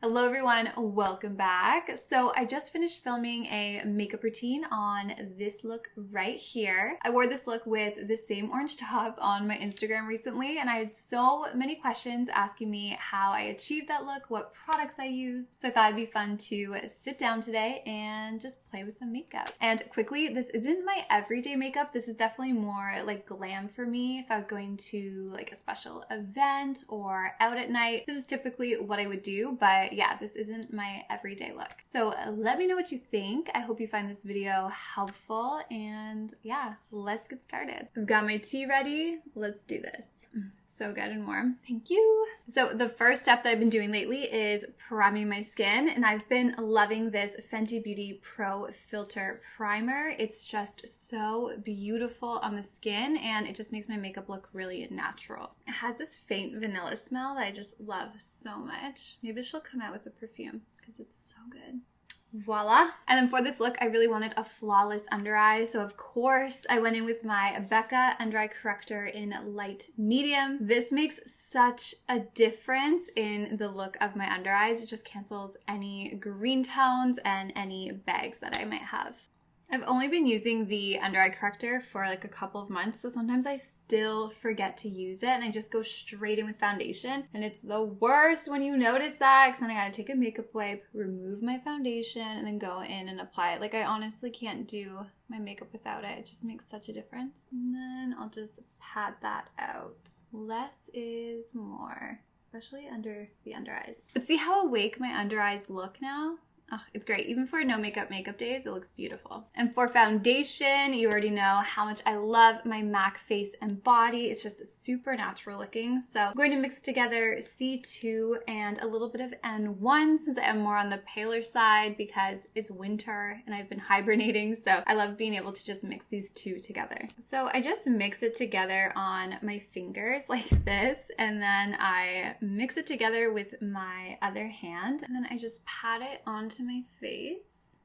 Hello everyone, welcome back. So I just finished filming a makeup routine on this look right here. I wore this look with the same orange top on my Instagram recently, and I had so many questions asking me how I achieved that look, what products I used. So I thought it'd be fun to sit down today and just play with some makeup. And quickly, this isn't my everyday makeup. This is definitely more like glam for me. If I was going to like a special event or out at night, this is typically what I would do, but yeah, this isn't my everyday look. So let me know what you think. I hope you find this video helpful, and yeah, let's get started. I've got my tea ready. Let's do this. So good and warm. Thank you. So the first step that I've been doing lately is priming my skin, and I've been loving this Fenty Beauty Pro Filter Primer. It's just so beautiful on the skin, and it just makes my makeup look really natural. It has this faint vanilla smell that I just love so much. Maybe she'll come out with a perfume because it's so good. Voila. And then for this look, I really wanted a flawless under eye. So of course, I went in with my Becca under eye corrector in light medium. This makes such a difference in the look of my under eyes. It just cancels any green tones and any bags that I might have. I've only been using the under eye corrector for like a couple of months, so sometimes I still forget to use it and I just go straight in with foundation, and it's the worst when you notice that, because then I gotta take a makeup wipe, remove my foundation, and then go in and apply it. Like, I honestly can't do my makeup without it. It just makes such a difference. And then I'll just pat that out. Less is more, especially under the under eyes. But see how awake my under eyes look now? Oh, it's great. Even for no makeup days, it looks beautiful. And for foundation, you already know how much I love my MAC face and body. It's just super natural looking. So I'm going to mix together C2 and a little bit of N1 since I am more on the paler side because it's winter and I've been hibernating. So I love being able to just mix these two together. So I just mix it together on my fingers like this, and then I mix it together with my other hand, and then I just pat it onto my face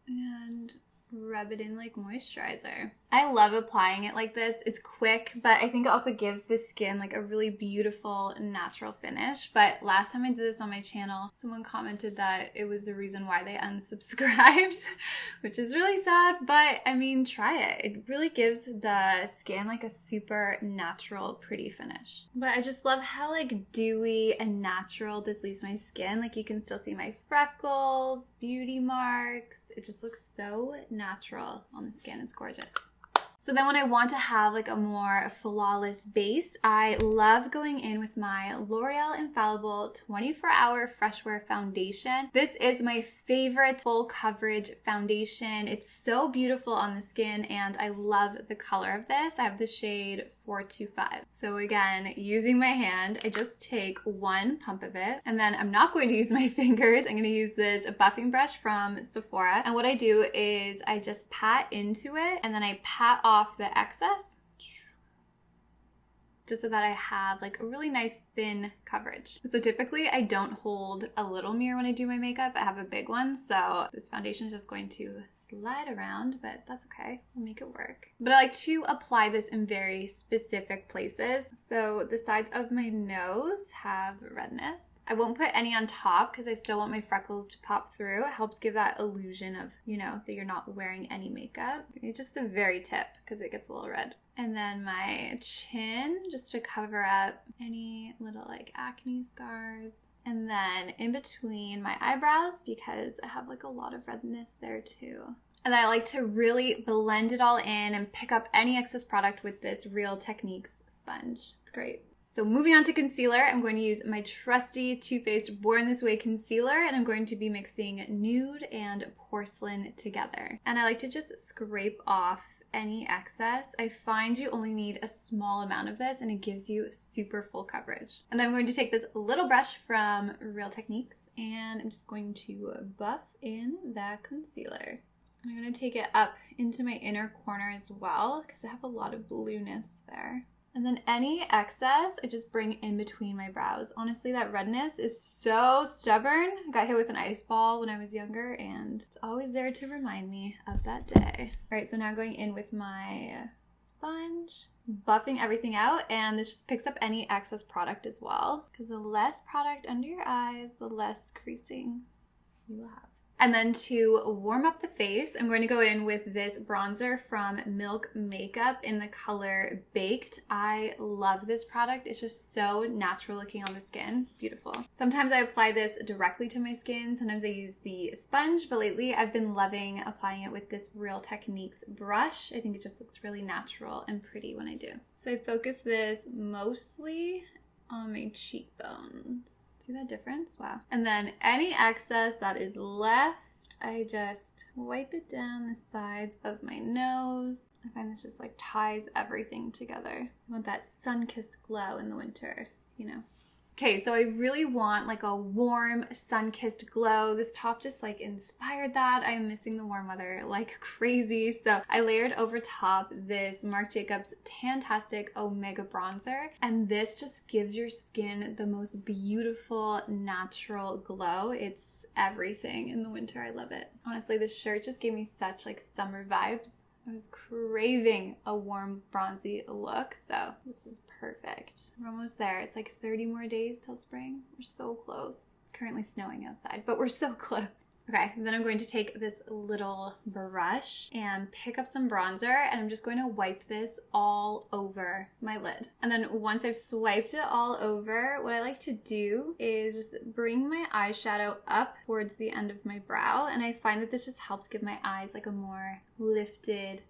and rub it in like moisturizer. I love applying it like this. It's quick, but I think it also gives the skin like a really beautiful natural finish. But last time I did this on my channel, someone commented that it was the reason why they unsubscribed, which is really sad, but I mean, try it. It really gives the skin like a super natural, pretty finish. But I just love how like dewy and natural this leaves my skin. Like, you can still see my freckles, beauty marks. It just looks so natural on the skin. It's gorgeous. So then when I want to have like a more flawless base, I love going in with my L'Oreal Infallible 24-Hour Fresh Wear Foundation. This is my favorite full coverage foundation. It's so beautiful on the skin, and I love the color of this. I have the shade 425. So again, using my hand, I just take one pump of it, and then I'm not going to use my fingers. I'm going to use this buffing brush from Sephora. And what I do is I just pat into it, and then I pat off the excess just so that I have like a really nice thin coverage. So typically I don't hold a little mirror when I do my makeup. I have a big one, so this foundation is just going to slide around, but that's okay. We'll make it work. But I like to apply this in very specific places. So the sides of my nose have redness. I won't put any on top because I still want my freckles to pop through. It helps give that illusion of, you know, that you're not wearing any makeup. Just the very tip because it gets a little red. And then my chin, just to cover up any little like acne scars. And then in between my eyebrows, because I have like a lot of redness there too. And I like to really blend it all in and pick up any excess product with this Real Techniques sponge. It's great. So moving on to concealer, I'm going to use my trusty Too Faced Born This Way concealer, and I'm going to be mixing nude and porcelain together. And I like to just scrape off any excess. I find you only need a small amount of this and it gives you super full coverage. And then I'm going to take this little brush from Real Techniques and I'm just going to buff in that concealer. I'm going to take it up into my inner corner as well because I have a lot of blueness there. And then any excess, I just bring in between my brows. Honestly, that redness is so stubborn. I got hit with an ice ball when I was younger, and it's always there to remind me of that day. All right, so now going in with my sponge, buffing everything out, and this just picks up any excess product as well, because the less product under your eyes, the less creasing you will have. And then to warm up the face, I'm going to go in with this bronzer from Milk Makeup in the color Baked. I love this product. It's just so natural looking on the skin. It's beautiful. Sometimes I apply this directly to my skin. Sometimes I use the sponge, but lately I've been loving applying it with this Real Techniques brush. I think it just looks really natural and pretty when I do. So I focus this mostly on my cheekbones. See that difference? Wow. And then any excess that is left, I just wipe it down the sides of my nose. I find this just like ties everything together. I want that sun-kissed glow in the winter, you know. Okay, so I really want like a warm, sun-kissed glow. This top just like inspired that. I'm missing the warm weather like crazy. So I layered over top this Marc Jacobs Tantastic Omega Bronzer. And this just gives your skin the most beautiful, natural glow. It's everything in the winter. I love it. Honestly, this shirt just gave me such like summer vibes. I was craving a warm, bronzy look, so this is perfect. We're almost there. It's like 30 more days till spring. We're so close. It's currently snowing outside, but we're so close. Okay, then I'm going to take this little brush and pick up some bronzer, and I'm just going to wipe this all over my lid. And then once I've swiped it all over, what I like to do is just bring my eyeshadow up towards the end of my brow, and I find that this just helps give my eyes like a more lifted,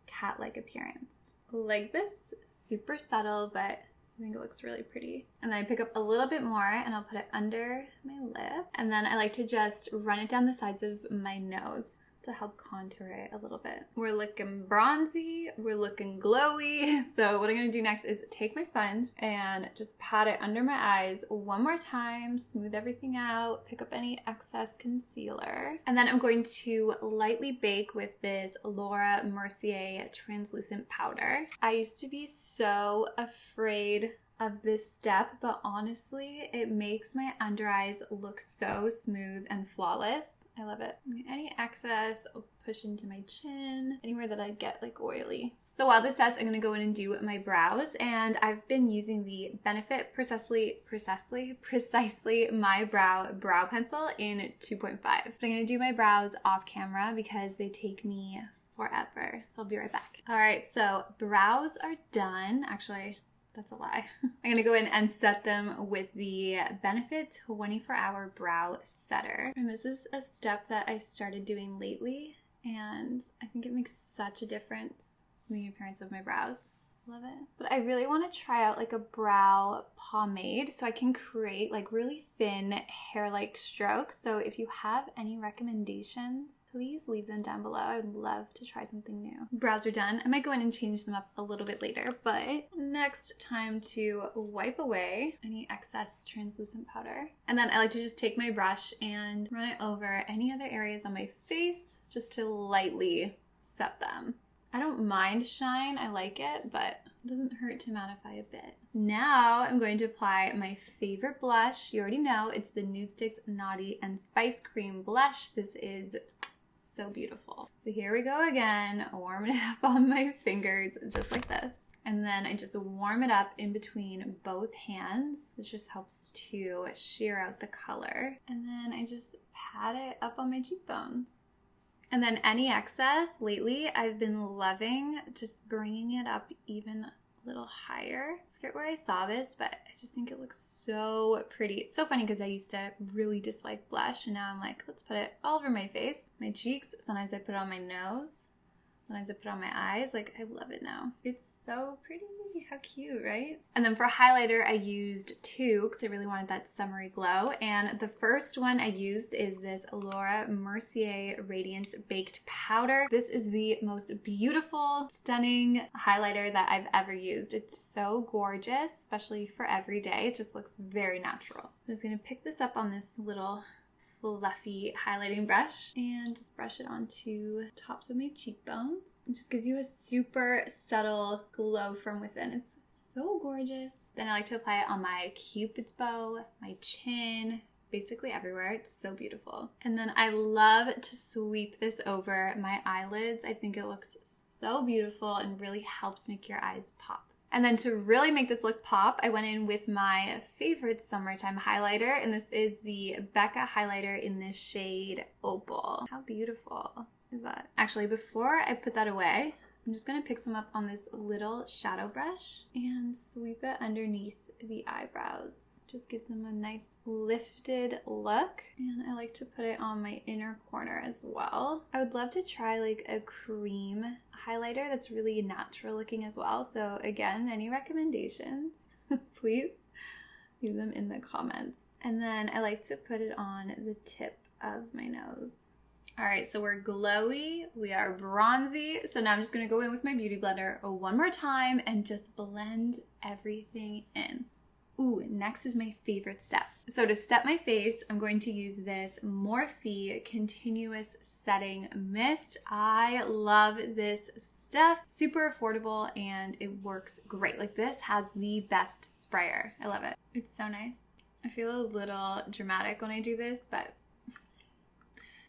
cat-like appearance. Like this, super subtle, but I think it looks really pretty. And then I pick up a little bit more and I'll put it under my lip. And then I like to just run it down the sides of my nose to help contour it a little bit. We're looking bronzy, we're looking glowy. So what I'm gonna do next is take my sponge and just pat it under my eyes one more time, smooth everything out, pick up any excess concealer. And then I'm going to lightly bake with this Laura Mercier translucent powder. I used to be so afraid of this step, but honestly, it makes my under eyes look so smooth and flawless. I love it. Any excess, I'll push into my chin, anywhere that I get like oily. So while this sets, I'm gonna go in and do my brows, and I've been using the Benefit Precisely My Brow Pencil in 2.5. But I'm gonna do my brows off camera because they take me forever. So I'll be right back. All right, so brows are done. Actually, that's a lie. I'm gonna go in and set them with the Benefit 24-Hour Brow Setter. And this is a step that I started doing lately, and I think it makes such a difference in the appearance of my brows. Love it. But I really want to try out like a brow pomade so I can create like really thin hair-like strokes. So if you have any recommendations, please leave them down below. I would love to try something new. Brows are done. I might go in and change them up a little bit later, but next time to wipe away any excess translucent powder. And then I like to just take my brush and run it over any other areas on my face just to lightly set them. I don't mind shine, I like it, but it doesn't hurt to mattify a bit. Now I'm going to apply my favorite blush. You already know, it's the Nudestix Naughty and Spice Cream Blush. This is so beautiful. So here we go again, warming it up on my fingers just like this. And then I just warm it up in between both hands. This just helps to sheer out the color. And then I just pat it up on my cheekbones. And then any excess, lately I've been loving just bringing it up even a little higher. I forget where I saw this, but I just think it looks so pretty. It's so funny because I used to really dislike blush, and now I'm like, let's put it all over my face, my cheeks. Sometimes I put it on my nose. Sometimes I put it on my eyes. Like, I love it now. It's so pretty. How cute, right? And then for highlighter, I used two because I really wanted that summery glow. And the first one I used is this Laura Mercier Radiance Baked Powder. This is the most beautiful, stunning highlighter that I've ever used. It's so gorgeous, especially for every day. It just looks very natural. I'm just gonna pick this up on this little fluffy highlighting brush and just brush it onto tops of my cheekbones. It just gives you a super subtle glow from within. It's so gorgeous. Then I like to apply it on my cupid's bow, my chin, basically everywhere. It's so beautiful. And then I love to sweep this over my eyelids. I think it looks so beautiful and really helps make your eyes pop. And then to really make this look pop, I went in with my favorite summertime highlighter, and this is the Becca highlighter in the shade Opal. How beautiful is that? Actually, before I put that away, I'm just gonna pick some up on this little shadow brush and sweep it underneath the eyebrows. Just gives them a nice lifted look, and I like to put it on my inner corner as well. I would love to try like a cream highlighter that's really natural looking as well. So again, any recommendations, please leave them in the comments. And then I like to put it on the tip of my nose. All right, so we're glowy, we are bronzy. So now I'm just gonna go in with my beauty blender one more time and just blend everything in. Ooh, next is my favorite step. So to set my face, I'm going to use this Morphe Continuous Setting Mist. I love this stuff. Super affordable and it works great. Like this has the best sprayer. I love it. It's so nice. I feel a little dramatic when I do this, but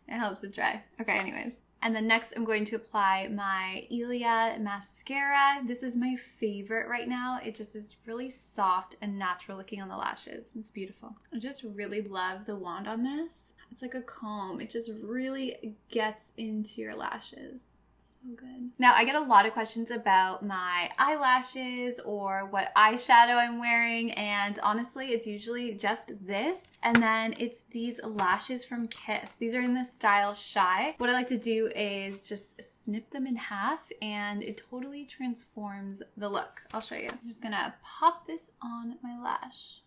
it helps it dry. Okay, anyways. And then next I'm going to apply my Ilia mascara. This is my favorite right now. It just is really soft and natural looking on the lashes. It's beautiful. I just really love the wand on this. It's like a comb. It just really gets into your lashes. So good. Now I get a lot of questions about my eyelashes or what eyeshadow I'm wearing, and honestly it's usually just this, and then it's these lashes from Kiss. These are in the style Shy. What I like to do is just snip them in half and it totally transforms the look. I'll show you. I'm just gonna pop this on my lash.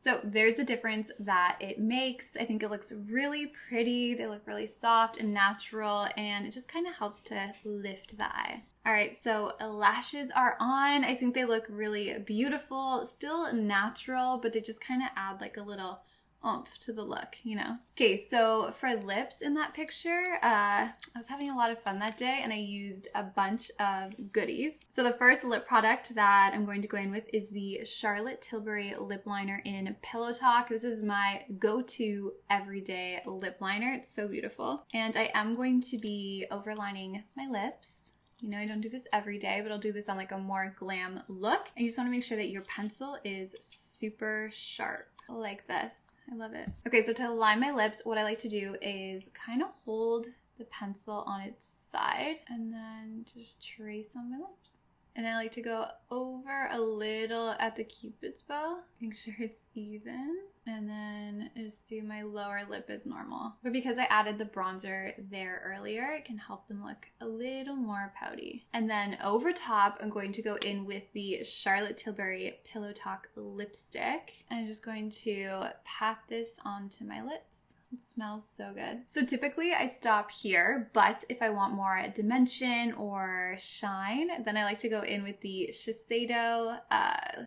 So there's the difference that it makes. I think it looks really pretty. They look really soft and natural, and it just kind of helps to lift the eye. All right, so lashes are on. I think they look really beautiful, still natural, but they just kind of add like a little oomph to the look, you know? Okay, so for lips in that picture, I was having a lot of fun that day and I used a bunch of goodies. So the first lip product that I'm going to go in with is the Charlotte Tilbury lip liner in Pillow Talk. This is my go-to everyday lip liner. It's so beautiful. And I am going to be overlining my lips. You know, I don't do this every day, but I'll do this on like a more glam look. And you just want to make sure that your pencil is super sharp like this. I love it. Okay, so to line my lips, what I like to do is kind of hold the pencil on its side and then just trace on my lips. And then I like to go over a little at the Cupid's bow, make sure it's even, and then just do my lower lip as normal. But because I added the bronzer there earlier, it can help them look a little more pouty. And then over top, I'm going to go in with the Charlotte Tilbury Pillow Talk lipstick. I'm just going to pat this onto my lips. It smells so good. So typically I stop here, but if I want more dimension or shine, then I like to go in with the Shiseido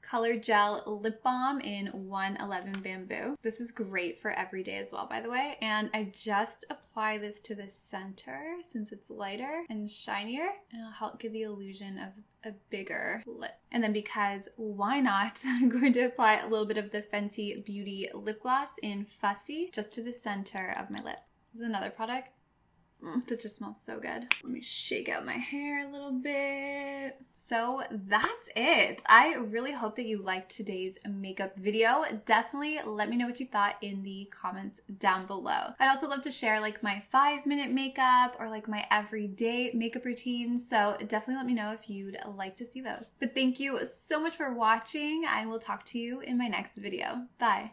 Color Gel Lip Balm in 111 Bamboo. This is great for every day as well, by the way. And I just apply this to the center since it's lighter and shinier, and it'll help give the illusion of a bigger lip. And then because why not, I'm going to apply a little bit of the Fenty Beauty lip gloss in Fussy just to the center of my lip. This is another product that just smells so good. Let me shake out my hair a little bit. So that's it. I really hope that you liked today's makeup video. Definitely let me know what you thought in the comments down below. I'd also love to share like my 5-minute makeup or like my everyday makeup routine. So definitely let me know if you'd like to see those. But thank you so much for watching. I will talk to you in my next video. Bye.